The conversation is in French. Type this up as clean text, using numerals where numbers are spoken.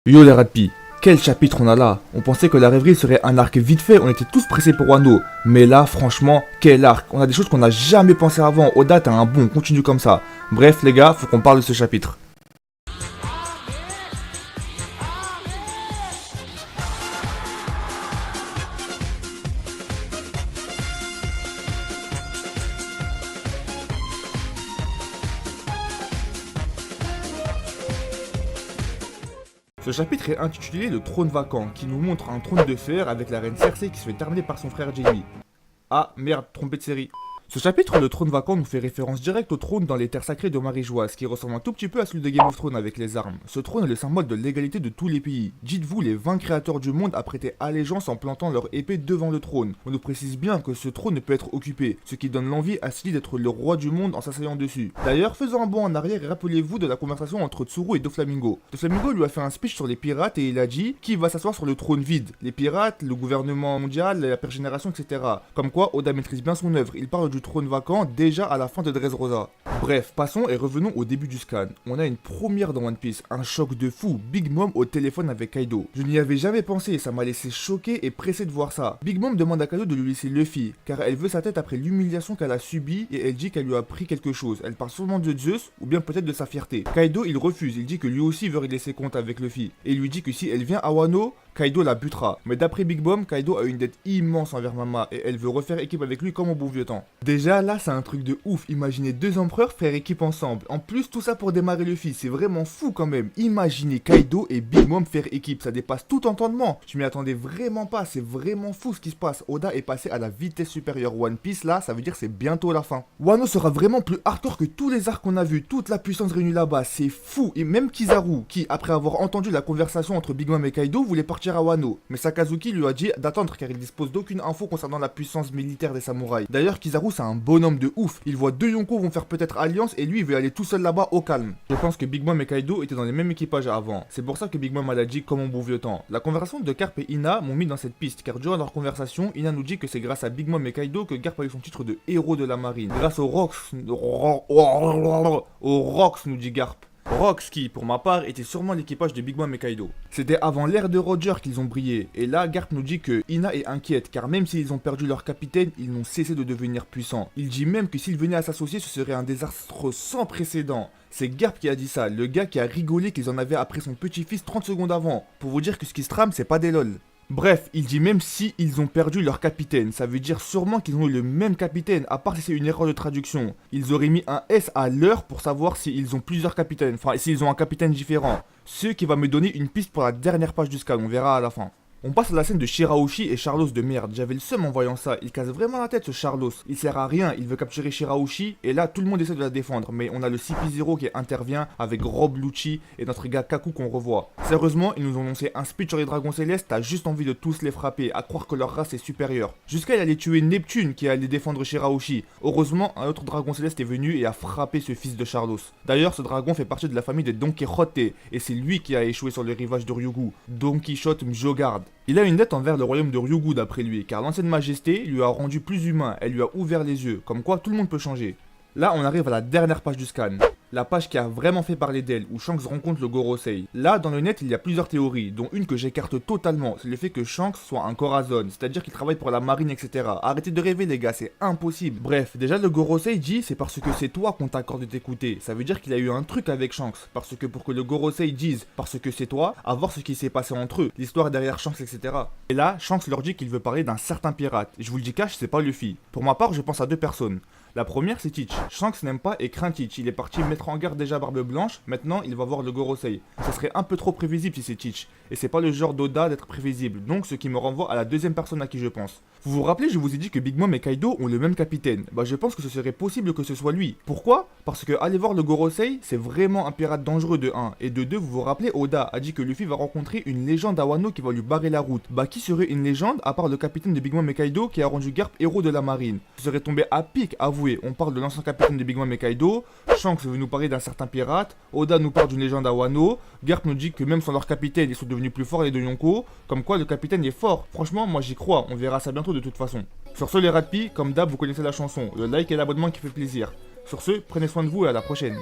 Yo les Radpi, quel chapitre on a là. On pensait que la rêverie serait un arc vite fait, on était tous pressés pour Wano. Mais là, franchement, quel arc. On a des choses qu'on n'a jamais pensé avant. Oda, t'as un bon, continue comme ça. Bref les gars, faut qu'on parle de ce chapitre. Ce chapitre est intitulé Le trône vacant, qui nous montre un trône de fer avec la reine Cersei qui se fait terminer par son frère Jaime. Ah merde, trompé de série. Ce chapitre, le trône vacant, nous fait référence directe au trône dans les terres sacrées de Marie-Joise, qui ressemble un tout petit peu à celui de Game of Thrones avec les armes. Ce trône est le symbole de l'égalité de tous les pays. Dites-vous, les 20 créateurs du monde a prêté allégeance en plantant leur épée devant le trône. On nous précise bien que ce trône ne peut être occupé, ce qui donne l'envie à Celie d'être le roi du monde en s'asseyant dessus. D'ailleurs, faisons un bond en arrière et rappelez-vous de la conversation entre Tsuru et Doflamingo. Doflamingo lui a fait un speech sur les pirates et il a dit qui va s'asseoir sur le trône vide. Les pirates, le gouvernement mondial, la pire génération, etc. Comme quoi, Oda maîtrise bien son œuvre. Il parle du trône vacant déjà à la fin de Dressrosa. Bref, passons et revenons au début du scan. On a une première dans One Piece, un choc de fou, Big Mom au téléphone avec Kaido. Je n'y avais jamais pensé, ça m'a laissé choqué et pressé de voir ça. Big Mom demande à Kaido de lui laisser Luffy, car elle veut sa tête après l'humiliation qu'elle a subie et elle dit qu'elle lui a appris quelque chose. Elle parle sûrement de Zeus ou bien peut-être de sa fierté. Kaido il refuse, il dit que lui aussi veut régler ses comptes avec Luffy. Et il lui dit que si elle vient à Wano, Kaido la butera. Mais d'après Big Mom, Kaido a une dette immense envers Mama et elle veut refaire équipe avec lui comme au bon vieux temps. Déjà là c'est un truc de ouf, imaginez deux empereurs faire équipe ensemble. En plus tout ça pour démarrer Luffy, c'est vraiment fou quand même. Imaginez Kaido et Big Mom faire équipe, ça dépasse tout entendement. Je m'y attendais vraiment pas, c'est vraiment fou ce qui se passe. Oda est passé à la vitesse supérieure. One Piece là, ça veut dire c'est bientôt la fin. Wano sera vraiment plus hardcore que tous les arcs qu'on a vus, toute la puissance réunie là-bas, c'est fou. Et même Kizaru, qui après avoir entendu la conversation entre Big Mom et Kaido, voulait partir à Wano. Mais Sakazuki lui a dit d'attendre car il dispose d'aucune info concernant la puissance militaire des samouraïs. D'ailleurs Kizaru c'est un bonhomme de ouf. Il voit deux Yonko vont faire peut-être alliance et lui il veut aller tout seul là-bas au calme. Je pense que Big Mom et Kaido étaient dans les mêmes équipages avant. C'est pour ça que Big Mom a dit comme au bon vieux temps. La conversation de Garp et Ina m'ont mis dans cette piste car durant leur conversation, Ina nous dit que c'est grâce à Big Mom et Kaido que Garp a eu son titre de héros de la marine. Grâce aux Rocks, nous dit Garp. Rocks qui, pour ma part, était sûrement l'équipage de Big Mom et Kaido. C'était avant l'ère de Roger qu'ils ont brillé, et là Garp nous dit que Ina est inquiète, car même s'ils ont perdu leur capitaine, ils n'ont cessé de devenir puissants. Il dit même que s'ils venaient à s'associer, ce serait un désastre sans précédent. C'est Garp qui a dit ça, le gars qui a rigolé qu'ils en avaient après son petit-fils 30 secondes avant, pour vous dire que ce qui se trame, c'est pas des lol. Bref, il dit même si ils ont perdu leur capitaine, ça veut dire sûrement qu'ils ont eu le même capitaine, à part si c'est une erreur de traduction. Ils auraient mis un S à l'heure pour savoir s'ils ont plusieurs capitaines, enfin s'ils ont un capitaine différent. Ce qui va me donner une piste pour la dernière page du scan, on verra à la fin. On passe à la scène de Shirahoshi et Charlos de merde, j'avais le seum en voyant ça, il casse vraiment la tête ce Charlos, il sert à rien, il veut capturer Shirahoshi et là tout le monde essaie de la défendre, mais on a le CP0 qui intervient avec Rob Lucci et notre gars Kaku qu'on revoit. Sérieusement, ils nous ont lancé un speech sur les dragons célestes, t'as juste envie de tous les frapper, à croire que leur race est supérieure. Jusqu'à il allait tuer Neptune qui allait défendre Shirahoshi. Heureusement, un autre dragon céleste est venu et a frappé ce fils de Charlos. D'ailleurs, ce dragon fait partie de la famille de Don Quijote et c'est lui qui a échoué sur le rivage de Ryugu, Don Quichotte Mjogard. Il a une dette envers le royaume de Ryugu d'après lui, car l'ancienne majesté lui a rendu plus humain, elle lui a ouvert les yeux, comme quoi tout le monde peut changer. Là on arrive à la dernière page du scan. La page qui a vraiment fait parler d'elle, où Shanks rencontre le Gorosei. Là, dans le net, il y a plusieurs théories, dont une que j'écarte totalement, c'est le fait que Shanks soit un Corazon, c'est-à-dire qu'il travaille pour la marine, etc. Arrêtez de rêver les gars, c'est impossible. Bref, déjà le Gorosei dit c'est parce que c'est toi qu'on t'accorde de t'écouter. Ça veut dire qu'il a eu un truc avec Shanks, parce que pour que le Gorosei dise parce que c'est toi, à voir ce qui s'est passé entre eux, l'histoire derrière Shanks, etc. Et là, Shanks leur dit qu'il veut parler d'un certain pirate. Et je vous le dis cash, c'est pas Luffy. Pour ma part, je pense à deux personnes. La première c'est Teach. Shanks n'aime pas et craint Teach. Il est parti mettre en garde déjà Barbe Blanche, maintenant il va voir le Gorosei. Ça serait un peu trop prévisible si c'est Teach. Et c'est pas le genre d'Oda d'être prévisible, donc ce qui me renvoie à la deuxième personne à qui je pense. Vous vous rappelez, je vous ai dit que Big Mom et Kaido ont le même capitaine. Bah je pense que ce serait possible que ce soit lui. Pourquoi? Parce que aller voir le Gorosei, c'est vraiment un pirate dangereux de 1. Et de 2, vous vous rappelez, Oda a dit que Luffy va rencontrer une légende à Wano qui va lui barrer la route. Bah qui serait une légende à part le capitaine de Big Mom et Kaido qui a rendu Garp héros de la marine? Ce serait tombé à pic, avouez. On parle de l'ancien capitaine de Big Mom et Kaido, Shanks veut nous parler d'un certain pirate, Oda nous parle d'une légende à Wano, Garp nous dit que même sans leur capitaine, ils sont devenus plus forts les deux Yonko, comme quoi le capitaine est fort. Franchement, moi j'y crois, on verra ça bientôt de toute façon. Sur ce les Radpi, comme d'hab vous connaissez la chanson, le like et l'abonnement qui fait plaisir. Sur ce, prenez soin de vous et à la prochaine.